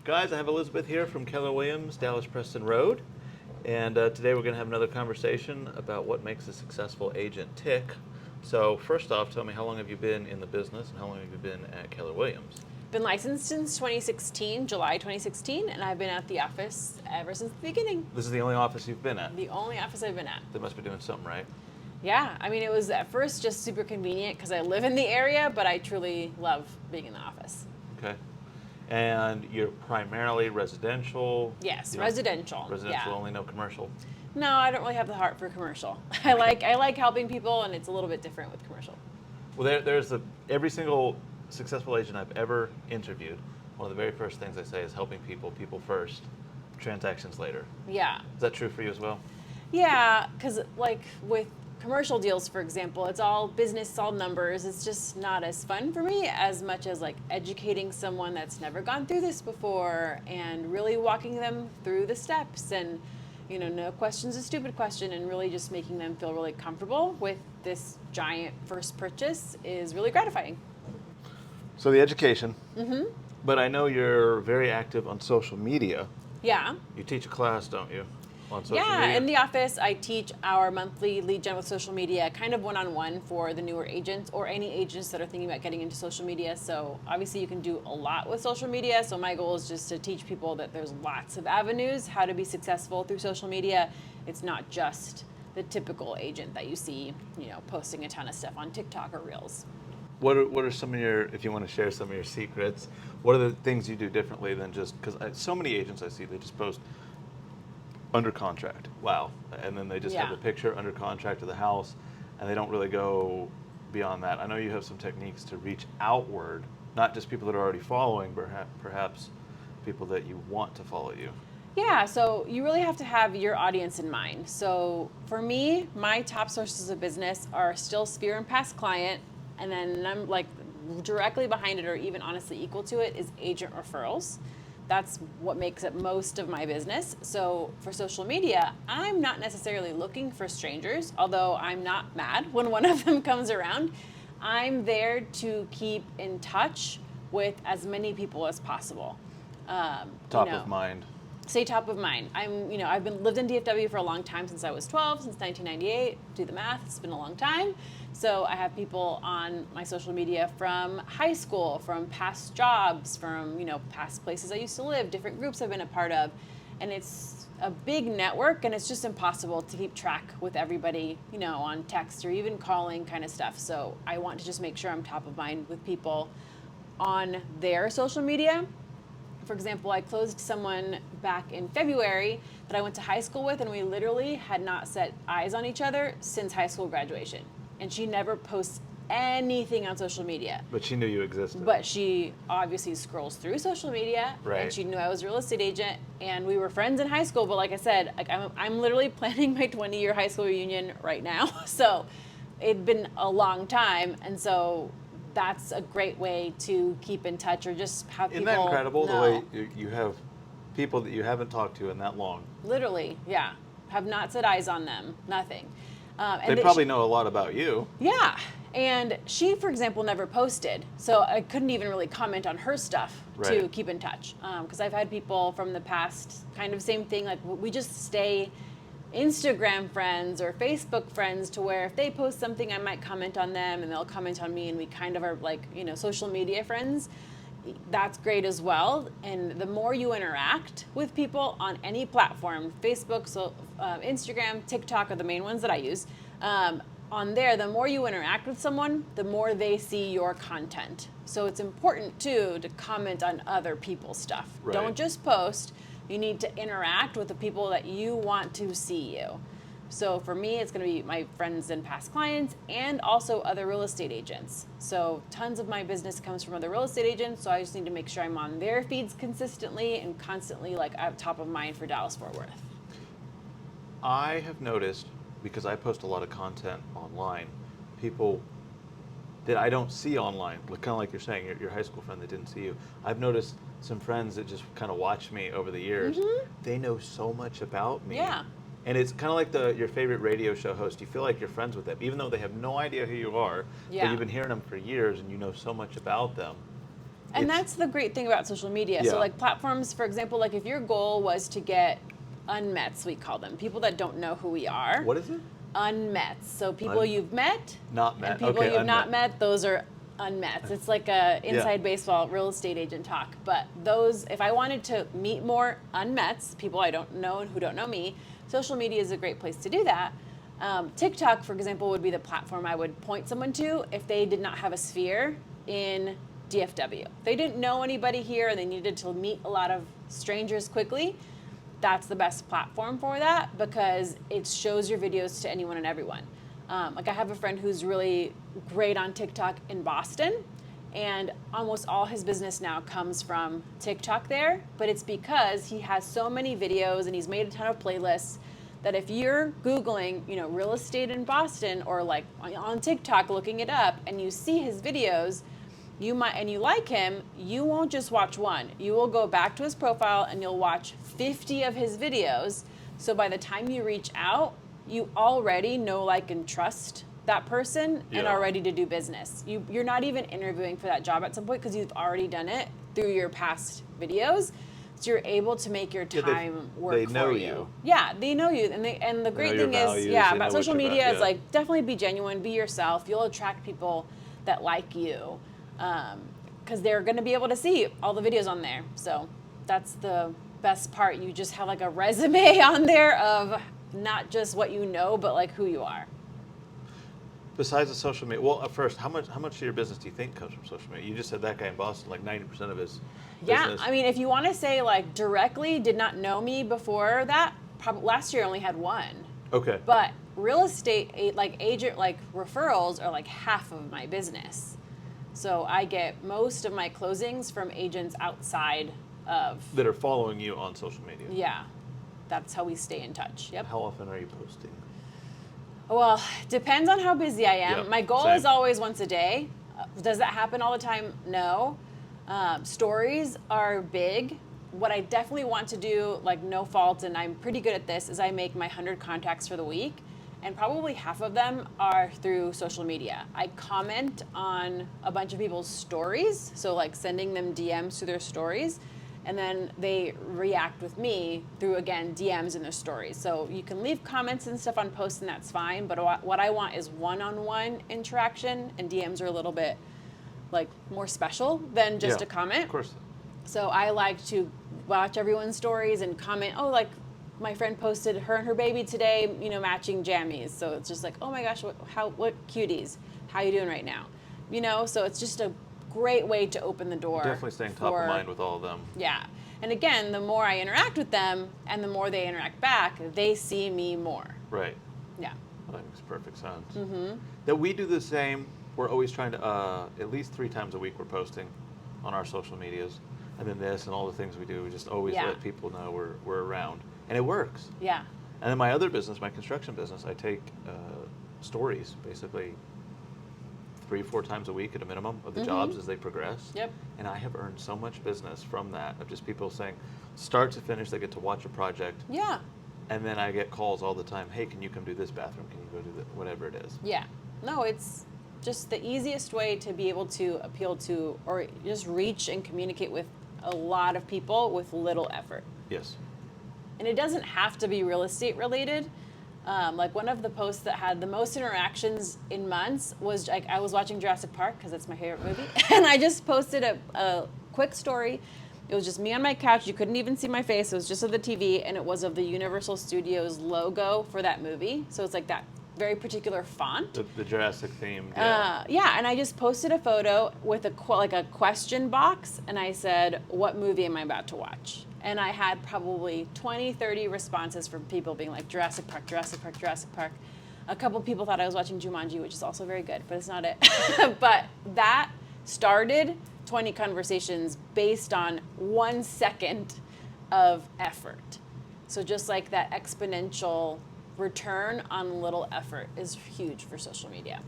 Guys, I have Elizabeth here from Keller Williams, Dallas Preston Road. And today we're going to have another conversation about what makes a successful agent tick. So first off, tell me, how long have you been in the business and how long have you been at Keller Williams? Been licensed since 2016, July 2016, and I've been at the office ever since the beginning. This is the only office you've been at? The only office I've been at. They must be doing something right. Yeah, I mean, it was at first just super convenient because I live in the area, but I truly love being in the office. Okay. And you're primarily residential? Yes, residential. Residential yeah. only, no commercial? No, I don't really have the heart for commercial. I like helping people, and it's a little bit different with commercial. Well, there's every single successful agent I've ever interviewed, one of the very first things I say is helping people first, transactions later. Yeah. Is that true for you as well? Yeah, because like with commercial deals, for example, it's all business, it's all numbers. It's just not as fun for me as much as like educating someone that's never gone through this before and really walking them through the steps and, you know, no question's a stupid question, and really just making them feel really comfortable with this giant first purchase is really gratifying. So the education, Mm-hmm. but I know you're very active on social media. Yeah. You teach a class, don't you, on social Yeah, media? in the office, I teach our monthly lead gen with social media, kind of one-on-one for the newer agents or any agents that are thinking about getting into social media. So obviously you can do a lot with social media. So my goal is just to teach people that there's lots of avenues how to be successful through social media. It's not just the typical agent that you see, you know, posting a ton of stuff on TikTok or Reels. What are some of your, if you want to share some of your secrets, what are the things you do differently than just, because so many agents I see, they just post under contract, wow, and then they just have Yeah. the picture under contract of the house, and they don't really go beyond that. I know you have some techniques to reach outward, not just people that are already following, but perhaps people that you want to follow you. Yeah, so you really have to have your audience in mind. So for me, my top sources of business are still Sphere and Past Client, and then I'm like directly behind it, or even honestly equal to it, is agent referrals. That's what makes up most of my business. So for social media, I'm not necessarily looking for strangers, although I'm not mad when one of them comes around. I'm there to keep in touch with as many people as possible. Top of mind. Stay top of mind. I've lived in DFW for a long time, since I was 12, since 1998. Do the math, it's been a long time. So I have people on my social media from high school, from past jobs, from, past places I used to live, different groups I've been a part of. And it's a big network, and it's just impossible to keep track with everybody, on text or even calling kind of stuff. So I want to just make sure I'm top of mind with people on their social media. For example, I closed someone back in February that I went to high school with, and we literally had not set eyes on each other since high school graduation. And she never posts anything on social media. But she knew you existed. But she obviously scrolls through social media, right. And she knew I was a real estate agent, and we were friends in high school. But like I said, I'm literally planning my 20-year high school reunion right now. So it'd been a long time, and so that's a great way to keep in touch, or just have people know. Isn't that incredible, the way you have people that you haven't talked to in that long? Literally, yeah. Have not set eyes on them, nothing. They probably know a lot about you. Yeah, and she, for example, never posted, so I couldn't even really comment on her stuff right. to keep in touch. Because I've had people from the past, kind of same thing, like we just stay Instagram friends or Facebook friends, to where if they post something, I might comment on them and they'll comment on me, and we kind of are like, social media friends. That's great as well. And the more you interact with people on any platform, Facebook, Instagram, TikTok are the main ones that I use. On there, the more you interact with someone, the more they see your content. So it's important too to comment on other people's stuff. Right. Don't just post. You need to interact with the people that you want to see you. So for me, it's going to be my friends and past clients, and also other real estate agents. So tons of my business comes from other real estate agents, so I just need to make sure I'm on their feeds consistently and constantly, like, I'm top of mind for Dallas-Fort Worth. I have noticed, because I post a lot of content online, people that I don't see online, kind of like you're saying, your high school friend that didn't see you. I've noticed some friends that just kind of watch me over the years. Mm-hmm. They know so much about me. Yeah. And it's kind of like your favorite radio show host. You feel like you're friends with them, even though they have no idea who you are. Yeah. But you've been hearing them for years, and you know so much about them. And that's the great thing about social media. Yeah. So like platforms, for example, like if your goal was to get unmets, we call them, people that don't know who we are. What is it? Unmets. So people you've met, Not met. and people Okay, you've not unmet. met, those are unmets. It's like a inside baseball real estate agent talk. But those, if I wanted to meet more unmets, people I don't know and who don't know me, social media is a great place to do that. TikTok, for example, would be the platform I would point someone to if they did not have a sphere in DFW. If they didn't know anybody here and they needed to meet a lot of strangers quickly, that's the best platform for that because it shows your videos to anyone and everyone. Like I have a friend who's really great on TikTok in Boston, and almost all his business now comes from TikTok there, but it's because he has so many videos and he's made a ton of playlists that if you're Googling, real estate in Boston or like on TikTok looking it up and you see his videos, you might, and you like him, you won't just watch one. You will go back to his profile and you'll watch 50 of his videos. So by the time you reach out, you already know, like, and trust that person and are ready to do business. You're not even interviewing for that job at some point because you've already done it through your past videos. So you're able to make your time work they for know you. you. Yeah, they know you, and the great thing is, about social media is like definitely be genuine, be yourself. You'll attract people that like you, because they're going to be able to see all the videos on there. So that's the best part. You just have like a resume on there of not just what you know, but like who you are. Besides the social media, well, first, how much of your business do you think comes from social media? You just said that guy in Boston, like 90% of his business. I mean, if you want to say like directly, did not know me before that, probably last year I only had one. Okay. But real estate, like agent, like referrals are like half of my business. So I get most of my closings from agents outside of. That are following you on social media. Yeah, that's how we stay in touch. Yep. How often are you posting? Well, depends on how busy I am. Yep, My goal same. is always once a day. Does that happen all the time? No. Stories are big. What I definitely want to do, like no fault, and I'm pretty good at this, is I make my 100 contacts for the week, and probably half of them are through social media. I comment on a bunch of people's stories, so like sending them DMs to their stories, and then they react with me through, again, DMs in their stories. So you can leave comments and stuff on posts, and that's fine, but what I want is one-on-one interaction, and DMs are a little bit like more special than just a comment. Of course. So I like to watch everyone's stories and comment, oh, like my friend posted her and her baby today, matching jammies. So it's just like, oh my gosh, what cuties. How you doing right now? So it's just a great way to open the door. Definitely staying top of mind with all of them. Yeah. And again, the more I interact with them and the more they interact back, they see me more. Right. Yeah. That makes perfect sense. Mm-hmm. That we do the same. We're always trying to, at least 3 times a week we're posting on our social medias. And then this and all the things we do, we just always let people know we're around. And it works. Yeah. And then my other business, my construction business, I take stories basically 3-4 times a week at a minimum of the jobs as they progress. Yep. And I have earned so much business from that, of just people saying, start to finish, they get to watch a project. Yeah. And then I get calls all the time, hey, can you come do this bathroom? Can you go do that? Whatever it is. Yeah. No, it's just the easiest way to be able to appeal to or just reach and communicate with a lot of people with little effort. Yes. And it doesn't have to be real estate related. Like one of the posts that had the most interactions in months was like I was watching Jurassic Park because it's my favorite movie, and I just posted a quick story. It was just me on my couch. You couldn't even see my face. It was just of the TV, and it was of the Universal Studios logo for that movie. So it's like that very particular font. The Jurassic theme. Yeah, and I just posted a photo with a question box, and I said, what movie am I about to watch? And I had probably 20, 30 responses from people being like, Jurassic Park, Jurassic Park, Jurassic Park. A couple people thought I was watching Jumanji, which is also very good, but it's not it. But that started 20 conversations based on 1 second of effort. So just like that exponential return on little effort is huge for social media.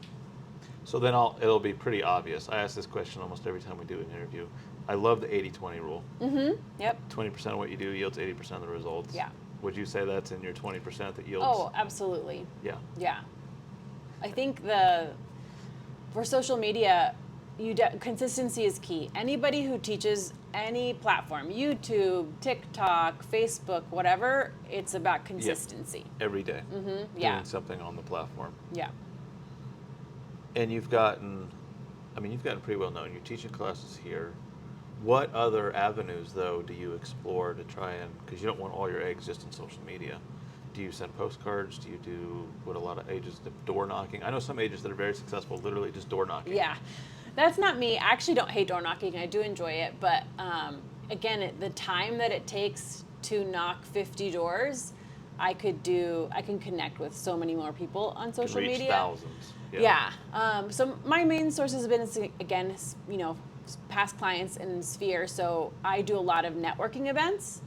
So then it'll be pretty obvious. I ask this question almost every time we do an interview. I love the 80-20 rule. Mm-hmm. Yep. 20% of what you do yields 80% of the results. Yeah. Would you say that's in your 20% that yields? Oh, absolutely. Yeah. Yeah. I think for social media, consistency is key. Anybody who teaches any platform, YouTube, TikTok, Facebook, whatever, it's about consistency. Every day. Yeah. Doing something on the platform. Yeah. And you've gotten pretty well known. You're teaching classes here. What other avenues, though, do you explore to try and, because you don't want all your eggs just in social media. Do you send postcards? Do you do what a lot of agents do, door knocking? I know some agents that are very successful, literally just door knocking. Yeah. That's not me. I actually don't hate door knocking. I do enjoy it. But again, the time that it takes to knock 50 doors, I can connect with so many more people on social Reach media. thousands. Yeah. So my main sources have been, again, past clients in Sphere. So I do a lot of networking events.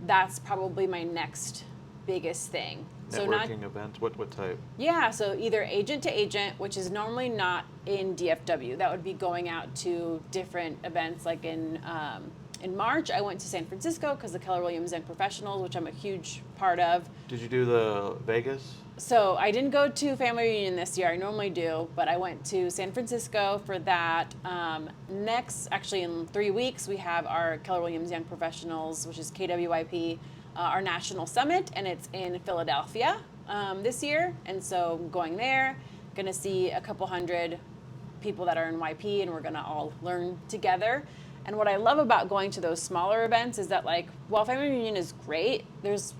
That's probably my next biggest thing. Networking events? What type? Yeah, so either agent to agent, which is normally not in DFW. That would be going out to different events. Like in March, I went to San Francisco because the Keller Williams Young Professionals, which I'm a huge part of. Did you do the Vegas? So I didn't go to family reunion this year. I normally do, but I went to San Francisco for that. Next, actually in 3 weeks, we have our Keller Williams Young Professionals, which is KWYP, our national summit, and it's in Philadelphia this year. And so I'm going there, going to see a couple hundred people that are in YP, and we're going to all learn together. And what I love about going to those smaller events is that, like, while family reunion is great, there's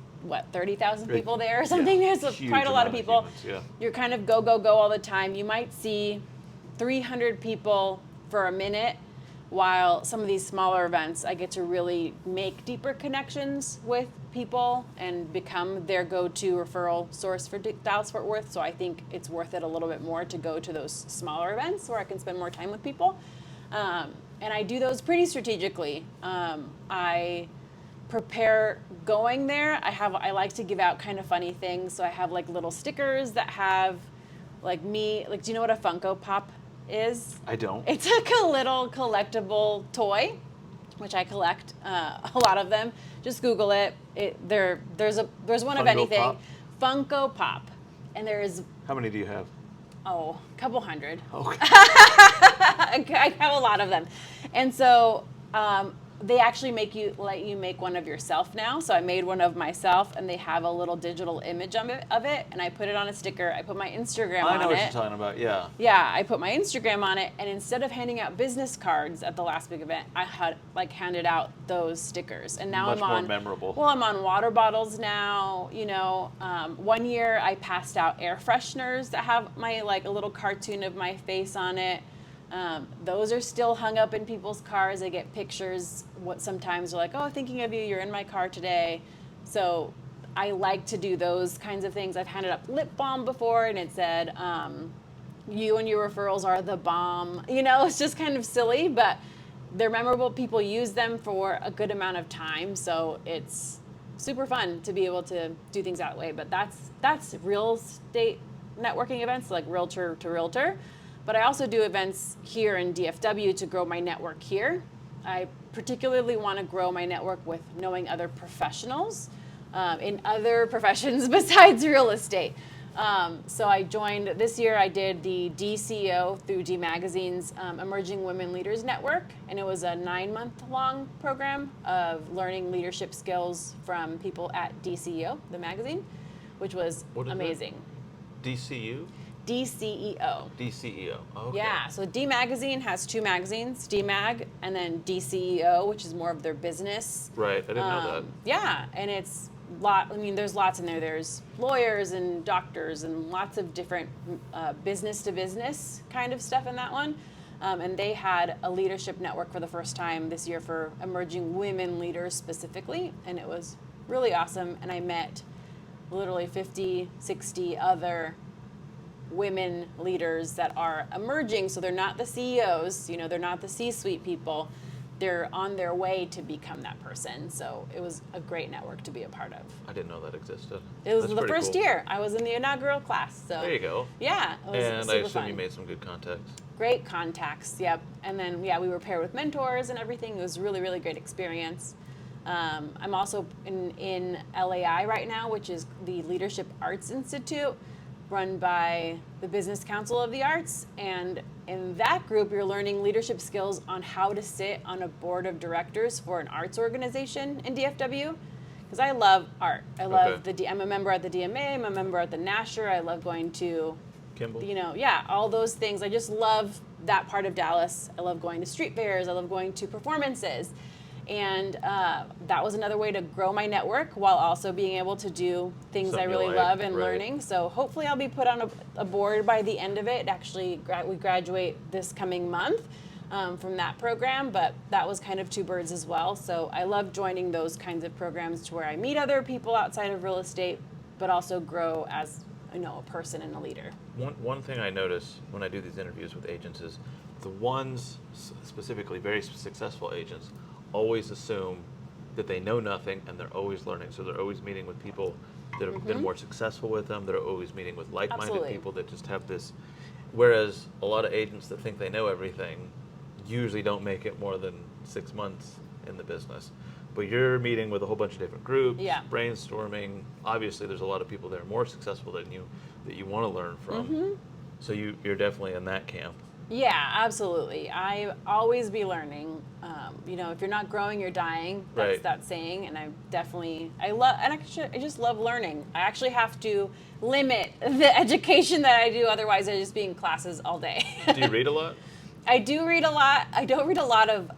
30,000 people there or something. Yeah, There's huge quite a lot of amount people. humans, yeah. You're kind of go all the time. You might see 300 people for a minute, while some of these smaller events, I get to really make deeper connections with people and become their go-to referral source for Dallas-Fort Worth. So I think it's worth it a little bit more to go to those smaller events where I can spend more time with people. And I do those pretty strategically. I prepare going there. I like to give out kind of funny things. So I have like little stickers that have like me, like, do you know what a Funko Pop is? I don't. It's like a little collectible toy, which I collect a lot of them. Just Google it. There's one of Funko anything. Pop? Funko Pop. And there's, How many do you have? a couple hundred. Okay. I have a lot of them. And so they actually let you make one of yourself now. So I made one of myself, and they have a little digital image of it, and I put it on a sticker. I put my Instagram on it. I know what you're talking about, yeah. Yeah, I put my Instagram on it, and instead of handing out business cards at the last big event, I had handed out those stickers. And now Much I'm more on memorable. Well, I'm on water bottles now. One year I passed out air fresheners that have my a little cartoon of my face on it. Those are still hung up in people's cars. I get pictures. Sometimes they're like, "Oh, thinking of you. You're in my car today." So I like to do those kinds of things. I've handed up lip balm before, and it said, "You and your referrals are the bomb." It's just kind of silly, but they're memorable. People use them for a good amount of time, so it's super fun to be able to do things that way. But that's real estate networking events, like realtor to realtor. But I also do events here in DFW to grow my network here. I particularly want to grow my network with knowing other professionals in other professions besides real estate. So I joined this year. I did the DCEO through D Magazine's Emerging Women Leaders Network, and it was a 9-month-long program of learning leadership skills from people at DCEO, the magazine, which was amazing. DCU? DCEO. DCEO. Okay. Yeah, so D Magazine has 2 magazines, D Mag and then DCEO, which is more of their business. Right, I didn't know that. Yeah, and it's there's lots in there. There's lawyers and doctors and lots of different business to business kind of stuff in that one. And they had a leadership network for the first time this year for emerging women leaders specifically, and it was really awesome. And I met literally 50, 60 other women leaders that are emerging. So they're not the CEOs, they're not the C-suite people. They're on their way to become that person. So it was a great network to be a part of. I didn't know that existed. It was That's the first cool. year. I was in the inaugural class. So There you go. Yeah, it was And super I assume fun. you made some good contacts. Great contacts, yep. And then, we were paired with mentors and everything. It was really, really great experience. I'm also in LAI right now, which is the Leadership Arts Institute, run by the Business Council of the Arts. And in that group, you're learning leadership skills on how to sit on a board of directors for an arts organization in DFW. Because I love art. I love I'm a member at the DMA. I'm a member at the Nasher. I love going to, Kimball. all those things. I just love that part of Dallas. I love going to street fairs. I love going to performances. And that was another way to grow my network while also being able to do things Something I really you like, love and right. learning. So hopefully I'll be put on a board by the end of it. Actually, we graduate this coming month from that program, but that was kind of two birds as well. So I love joining those kinds of programs to where I meet other people outside of real estate, but also grow as a person and a leader. One thing I notice when I do these interviews with agents is the ones, specifically very successful agents, always assume that they know nothing and they're always learning. So they're always meeting with people that have been more successful with them. They're always meeting with like-minded Absolutely. people that just have this. Whereas a lot of agents that think they know everything usually don't make it more than 6 months in the business. But you're meeting with a whole bunch of different groups, Yeah. brainstorming. Obviously, there's a lot of people that are more successful than you that you want to learn from. So you're definitely in that camp. Yeah, absolutely. I always be learning. If you're not growing, you're dying. That's Right. that saying, and I just love learning. I actually have to limit the education that I do, otherwise I just be in classes all day. Do you read a lot? I do read a lot. I don't read a lot of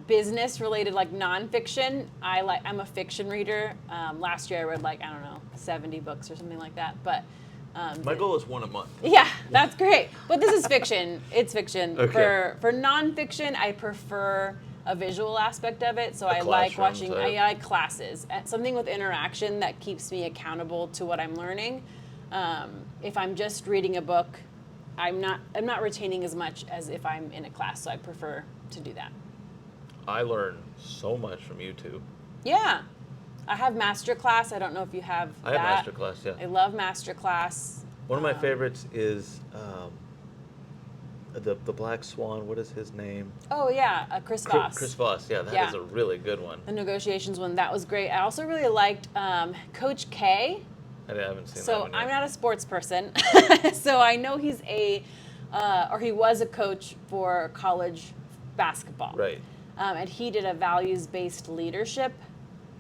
business related, like nonfiction. I'm a fiction reader. Last year I read 70 books or something like that. But My goal is one a month. yeah, that's great. But this is fiction. It's fiction. Okay. For nonfiction, I prefer a visual aspect of it. So I like classroom watching. type. I like classes. Something with interaction that keeps me accountable to what I'm learning. If I'm just reading a book, I'm not retaining as much as if I'm in a class. So I prefer to do that. I learn so much from YouTube. Yeah. I have Masterclass. I don't know if you have I that. have Masterclass, yeah. I love Masterclass. One of my favorites is the Black Swan. What is his name? Oh, yeah. Chris Voss. Chris Voss. Yeah, that Yeah. is a really good one. The negotiations one, that was great. I also really liked Coach K. I haven't seen that So one yet. I'm not a sports person. So I know he's he was a coach for college basketball. Right. And he did a values-based leadership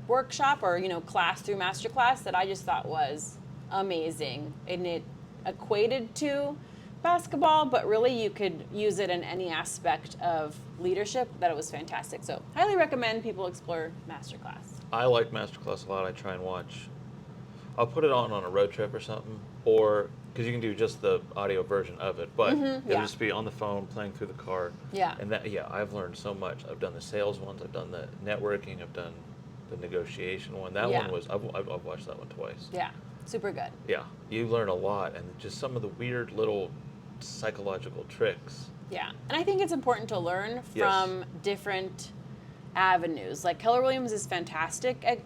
workshop or class through Masterclass that I just thought was amazing, and it equated to basketball, but really you could use it in any aspect of leadership. That it was fantastic. So highly recommend people explore Masterclass. I like Masterclass a lot. I try and watch. I'll put it on a road trip or something, or because you can do just the audio version of it, but it'll yeah. just be on the phone playing through the car. Yeah. And I've learned so much. I've done the sales ones. I've done the networking. I've done the negotiation one. That Yeah. one was I've watched that one twice. Yeah, super good. Yeah, you learn a lot, and just some of the weird little psychological tricks. Yeah, and I think it's important to learn Yes. from different avenues. Like Keller Williams is fantastic at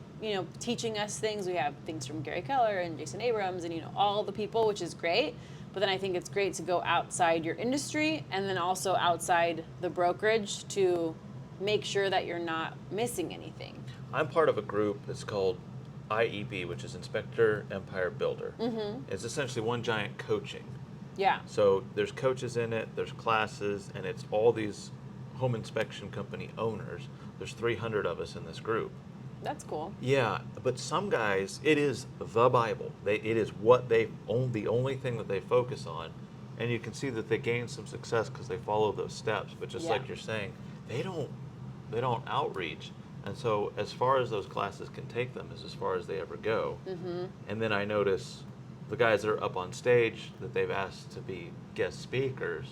teaching us things. We have things from Gary Keller and Jason Abrams and all the people, which is great. But then I think it's great to go outside your industry and then also outside the brokerage to make sure that you're not missing anything. I'm part of a group that's called IEB, which is Inspector Empire Builder. Mm-hmm. It's essentially one giant coaching. Yeah. So there's coaches in it, there's classes, and it's all these home inspection company owners. There's 300 of us in this group. That's cool. Yeah, but some guys, it is the Bible. It is what they own, the only thing that they focus on, and you can see that they gain some success because they follow those steps. But just like you're saying, they don't outreach, and so as far as those classes can take them is as far as they ever go. Mm-hmm. And then I notice the guys that are up on stage that they've asked to be guest speakers.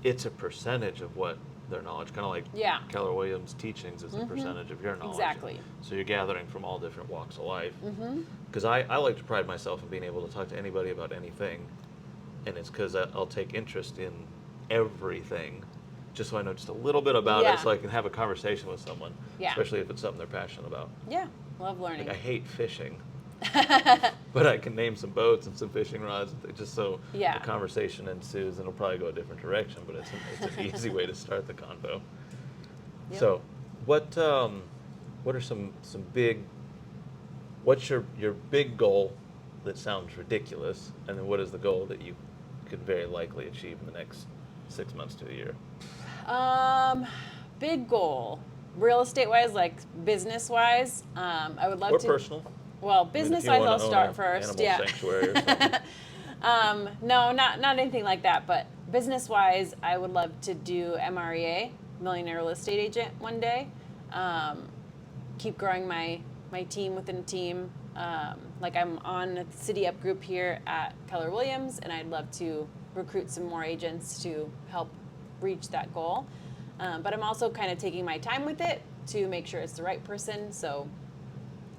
It's a percentage of what their knowledge, kind of like Keller Williams' teachings is a percentage of your knowledge. Exactly. So you're gathering from all different walks of life. Because I like to pride myself in being able to talk to anybody about anything, and it's because I'll take interest in everything, just so I know just a little bit about it, so I can have a conversation with someone, especially if it's something they're passionate about. Yeah, love learning. Like I hate fishing, but I can name some boats and some fishing rods, just so the conversation ensues, and it'll probably go a different direction, but it's an easy way to start the convo. Yep. So, what are some big? What's your big goal that sounds ridiculous, and then what is the goal that you could very likely achieve in the next 6 months to a year? Big goal, real estate wise, like business wise. I would love Or to. personal? Well, I mean, if business you wise, wanna I'll own start a first. animal Yeah. sanctuary or something. No, not anything like that. But business wise, I would love to do MREA, Millionaire Real Estate Agent, one day. Keep growing my team within a team. Like I'm on the City Up group here at Keller Williams, and I'd love to recruit some more agents to help reach that goal. But I'm also kind of taking my time with it to make sure it's the right person. So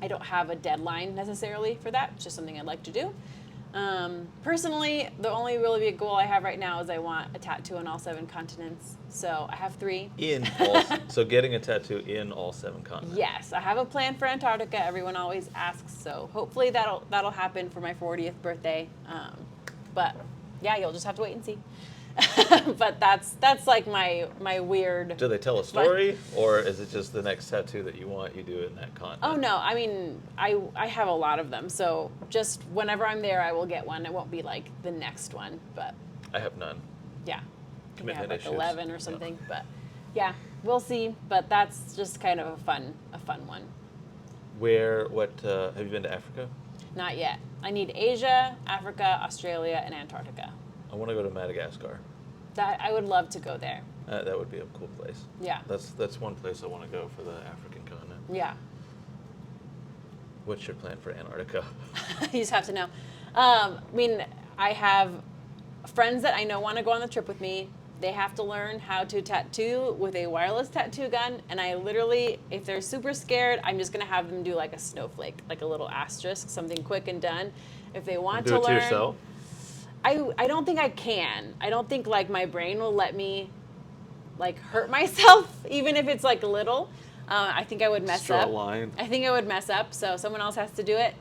I don't have a deadline necessarily for that. It's just something I'd like to do. Personally, the only really big goal I have right now is I want a tattoo on all 7 continents. So I have 3. So getting a tattoo in all 7 continents. Yes, I have a plan for Antarctica. Everyone always asks, so hopefully that'll happen for my 40th birthday. But yeah, you'll just have to wait and see. But that's like my weird. Do they tell a story, or is it just the next tattoo that you want, you do it in that continent? Oh no, I mean I have a lot of them, so just whenever I'm there, I will get one. It won't be like the next one, but I have none. yeah, I have Commitment like issues. 11 or something, but yeah, we'll see. But that's just kind of a fun one. What have you been to Africa? Not yet. I need Asia, Africa, Australia, and Antarctica. I want to go to Madagascar. That I would love to go there. That would be a cool place. Yeah. That's one place I want to go for the African continent. Yeah. What's your plan for Antarctica? You just have to know. I mean, I have friends that I know want to go on the trip with me. They have to learn how to tattoo with a wireless tattoo gun, and I literally, if they're super scared, I'm just gonna have them do like a snowflake, like a little asterisk, something quick and done. If they want Do to it learn, to yourself? I don't think I can. I don't think like my brain will let me like hurt myself, even if it's like little. I think I would mess Draw a up. line. I think I would mess up, so someone else has to do it.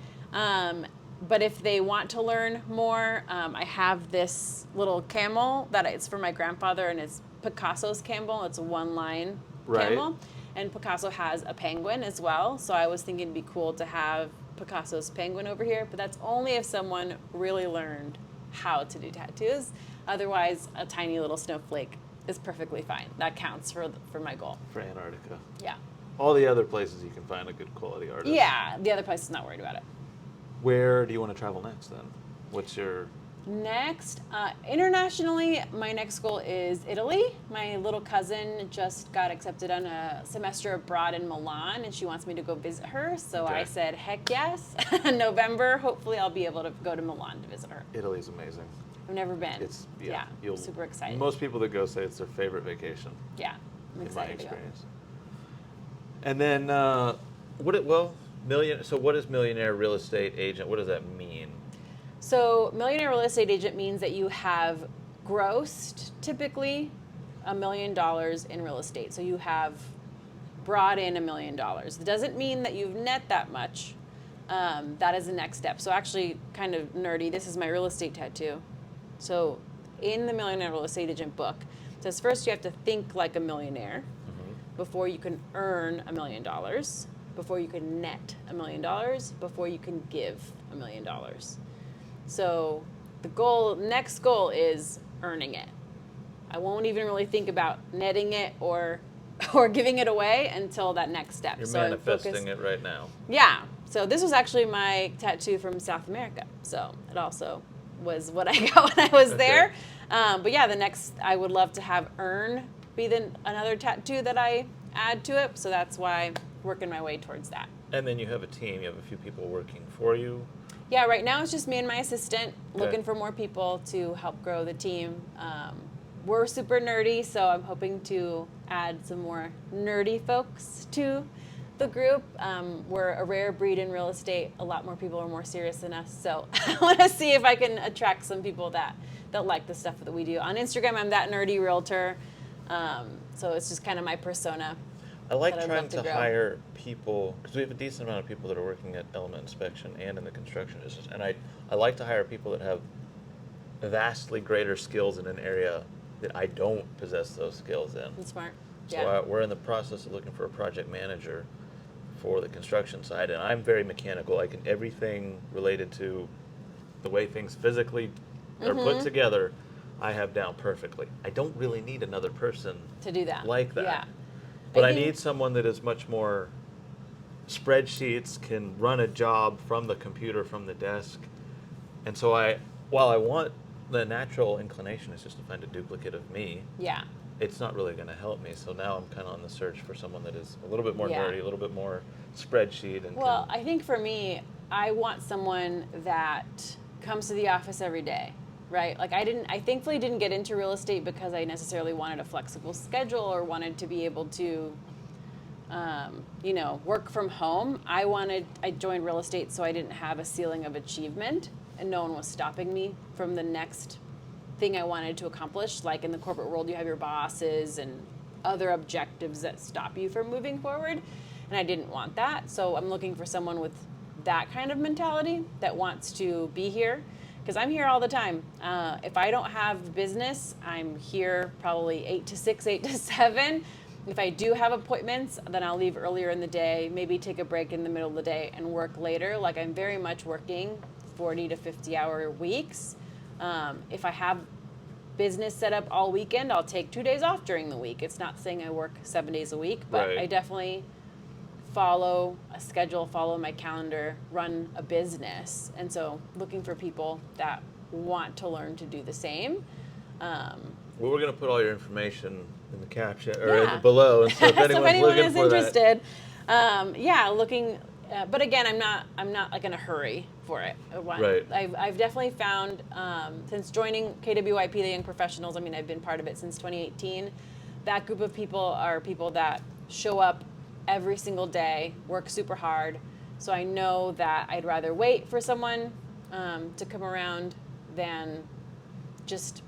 But if they want to learn more, I have this little camel that it's for my grandfather, and it's Picasso's camel. It's a one-line Right. camel, and Picasso has a penguin as well. So I was thinking it'd be cool to have Picasso's penguin over here, but that's only if someone really learned how to do tattoos. Otherwise, a tiny little snowflake is perfectly fine. That counts for my goal. For Antarctica. Yeah. All the other places you can find a good quality artist. Yeah, the other place is not worried about it. Where do you want to travel next then? What's your... Next, internationally, my next goal is Italy. My little cousin just got accepted on a semester abroad in Milan, and she wants me to go visit her. So Okay. I said, heck yes. In November, hopefully I'll be able to go to Milan to visit her. Italy's amazing. I've never been. It's, yeah. I'm super excited. Most people that go say it's their favorite vacation, Yeah, I'm in my excited to go. experience. And then, so what is millionaire real estate agent? What does that mean? So, millionaire real estate agent means that you have grossed typically $1 million in real estate. So you have brought in $1 million. It doesn't mean that you've net that much. That is the next step. So actually, kind of nerdy. This is my real estate tattoo. So in the Millionaire Real Estate Agent book, it says first you have to think like a millionaire before you can earn $1 million, before you can net $1 million, before you can give $1 million. So the next goal is earning it. I won't even really think about netting it or giving it away until that next step. You're so I'm manifesting focused, it right now. Yeah. So this was actually my tattoo from South America. So it also was what I got when I was there. But yeah, the next I would love to have earn be another tattoo that I add to it. So that's why I'm working my way towards that. And then you have a team. You have a few people working for you. Yeah, right now it's just me and my assistant Okay. looking for more people to help grow the team. We're super nerdy, so I'm hoping to add some more nerdy folks to the group. We're a rare breed in real estate. A lot more people are more serious than us. So I want to see if I can attract some people that like the stuff that we do. On Instagram, I'm that nerdy realtor. So it's just kind of my persona. I like that I'd trying love to to grow. hire people, because we have a decent amount of people that are working at element inspection and in the construction business. And I like to hire people that have vastly greater skills in an area that I don't possess those skills in. That's smart. So Yeah. we're in the process of looking for a project manager for the construction side, and I'm very mechanical. I can everything related to the way things physically or put together, I have down perfectly. I don't really need another person To do that. like that. Yeah. But I think- need someone that is much more spreadsheets, can run a job from the computer, from the desk. And so while I want the natural inclination is just to find a duplicate of me, Yeah. it's not really going to help me. So now I'm kind of on the search for someone that is a little bit more Yeah. nerdy, a little bit more spreadsheet. And Well, I think for me, I want someone that comes to the office every day, right? Like I thankfully didn't get into real estate because I necessarily wanted a flexible schedule or wanted to be able to, work from home. I joined real estate so I didn't have a ceiling of achievement and no one was stopping me from the next thing I wanted to accomplish. Like in the corporate world, you have your bosses and other objectives that stop you from moving forward. And I didn't want that. So I'm looking for someone with that kind of mentality that wants to be here. Because I'm here all the time. If I don't have business, I'm here probably 8 to 6, 8 to 7. If I do have appointments, then I'll leave earlier in the day, maybe take a break in the middle of the day and work later. Like I'm very much working 40 to 50 hour weeks. If I have business set up all weekend, I'll take 2 days off during the week. It's not saying I work 7 days a week, but Right. I definitely follow a schedule, follow my calendar, run a business. And so looking for people that want to learn to do the same. Well, we're going to put all your information in the caption or Yeah. below, and so if So anyone's if anyone looking is for interested, looking. But again, I'm not like in a hurry for it. Right. I've definitely found since joining KWIP, the Young Professionals. I mean, I've been part of it since 2018. That group of people are people that show up every single day, work super hard. So I know that I'd rather wait for someone to come around than just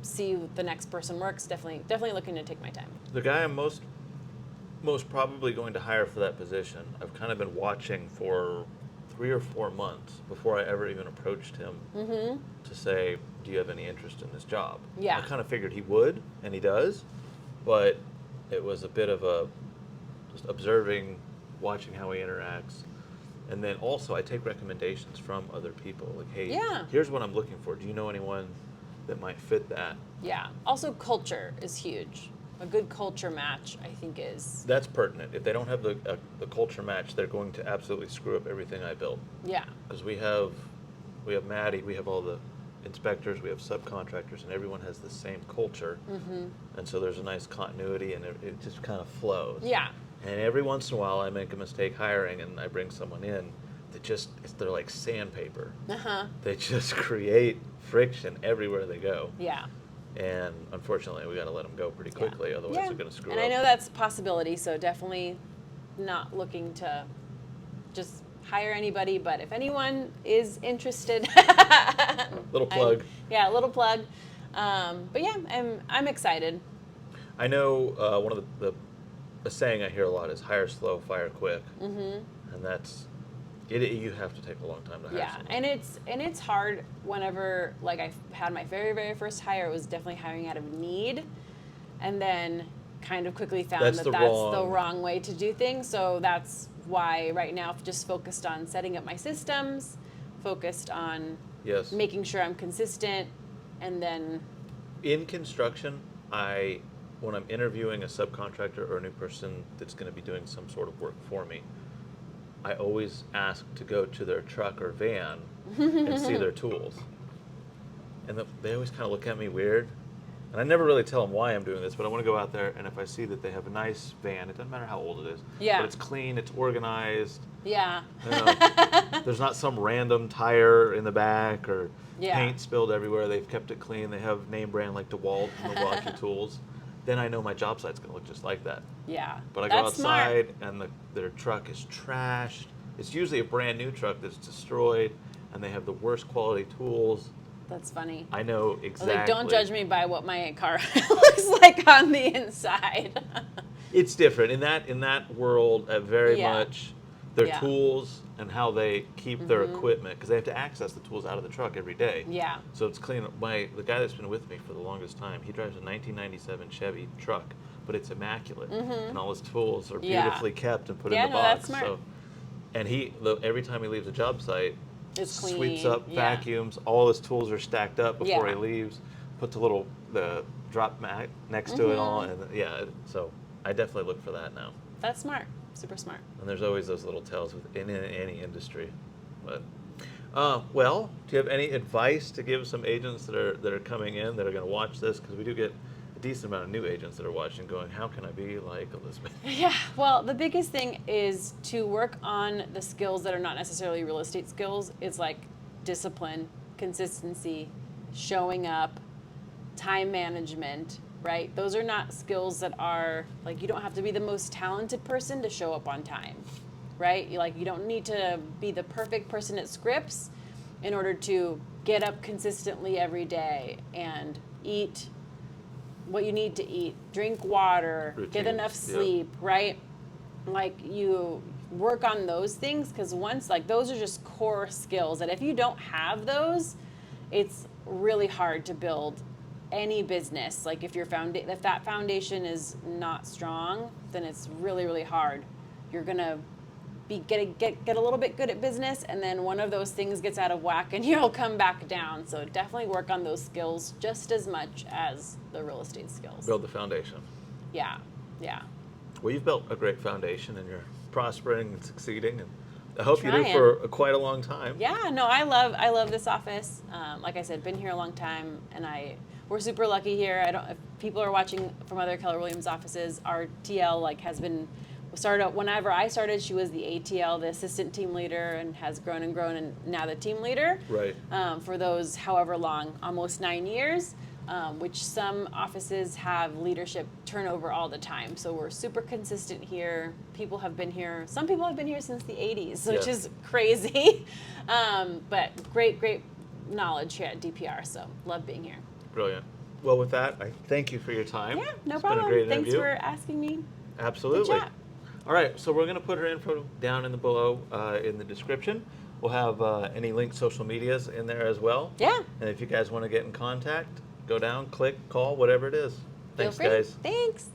see the next person works. Definitely looking to take my time. the guy I'm most probably going to hire for that position, I've kind of been watching for 3 or 4 months before I ever even approached him to say, do you have any interest in this job? Yeah. I kind of figured he would, and he does, but it was a bit of a just observing, watching how he interacts. And then also I take recommendations from other people. Like, hey, Yeah. here's what I'm looking for. Do you know anyone that might fit that? Yeah. Also, culture is huge. A good culture match, I think, is That's pertinent. If they don't have the culture match, they're going to absolutely screw up everything I build. yeah, Because we have Maddie, we have all the inspectors, we have subcontractors, and everyone has the same culture. And so there's a nice continuity, and it just kind of flows. yeah, And every once in a while, I make a mistake hiring, and I bring someone in that they're like sandpaper. They just create friction everywhere they go. yeah. And unfortunately, we got to let them go pretty quickly, otherwise Yeah. they're going to screw And up. I know that's a possibility, so definitely not looking to just hire anybody. But if anyone is interested, Little plug. a little plug. But yeah, I'm excited. I know one of the saying I hear a lot is hire slow, fire quick, and that's it. You have to take a long time to hire Yeah, someone. and it's hard whenever like I had my very first hire. It was definitely hiring out of need, and then kind of quickly found That's that's the the wrong- wrong way to do things. So that's why right now I've just focused on setting up my systems, focused on Yes. making sure I'm consistent, and then In construction, when I'm interviewing a subcontractor or a new person that's going to be doing some sort of work for me, I always ask to go to their truck or van and see their tools. And they always kind of look at me weird. And I never really tell them why I'm doing this, but I want to go out there, and if I see that they have a nice van, it doesn't matter how old it is, Yeah. but it's clean, it's organized, yeah, you know, there's not some random tire in the back or Yeah. paint spilled everywhere. They've kept it clean. They have name brand like DeWalt and Milwaukee tools. Then I know my job site's going to look just like that. yeah. But I go That's smart. outside and their truck is trashed. It's usually a brand new truck that's destroyed, and they have the worst quality tools. That's funny. I know I was exactly. like, don't judge me by what my car looks like on the inside. It's different in that world. Very Yeah. much their Yeah. tools and how they keep their equipment, because they have to access the tools out of the truck every day. Yeah. So it's clean. The guy that's been with me for the longest time, he drives a 1997 Chevy truck, but it's immaculate, and all his tools are Yeah. beautifully kept and put Yeah, in the no, box. that's smart. So, and every time he leaves a job site, It's clean. sweeps up, Yeah. vacuums. All his tools are stacked up before Yeah. he leaves. Puts the drop mat next to it all, and yeah. So I definitely look for that now. That's smart. Super smart. And there's always those little tells within any industry. But well, do you have any advice to give some agents that are coming in that are going to watch this? Because we do get a decent amount of new agents that are watching, going, "How can I be like Elizabeth?" Yeah, well, the biggest thing is to work on the skills that are not necessarily real estate skills. It's like discipline, consistency, showing up, time management, right? Those are not skills that are like, you don't have to be the most talented person to show up on time, right? You don't need to be the perfect person at scripts in order to get up consistently every day and eat what you need to eat, drink water, get enough Routines, yeah. sleep, right? Like, you work on those things, because once, like, those are just core skills that if you don't have those, it's really hard to build any business. Like, if if that foundation is not strong, then it's really, really hard. You're gonna get a little bit good at business, and then one of those things gets out of whack and you'll come back down. So definitely work on those skills just as much as the real estate skills. Build the foundation. Yeah, yeah. Well, you've built a great foundation, and you're prospering and succeeding, and I hope you do Trying. for quite a long time. Yeah, no, I love this office. Like I said, been here a long time, and we're super lucky here. If people are watching from other Keller Williams offices, our TL has been started out. Whenever I started, she was the ATL, the assistant team leader, and has grown and now the team leader. Right. For those however long, almost 9 years. Which some offices have leadership turnover all the time. So we're super consistent here. Some people have been here since the 80s, which Yeah. is crazy. But great knowledge here at DPR, so love being here. Brilliant. Well, with that, I thank you for your time. Yeah, no It's problem. Been a great Thanks interview. for asking me. Absolutely. chat. All right, so we're going to put her info down in the below in the description. We'll have any linked social medias in there as well. Yeah. And if you guys want to get in contact, go down, click, call, whatever it is. Feel Thanks, free. guys. Thanks.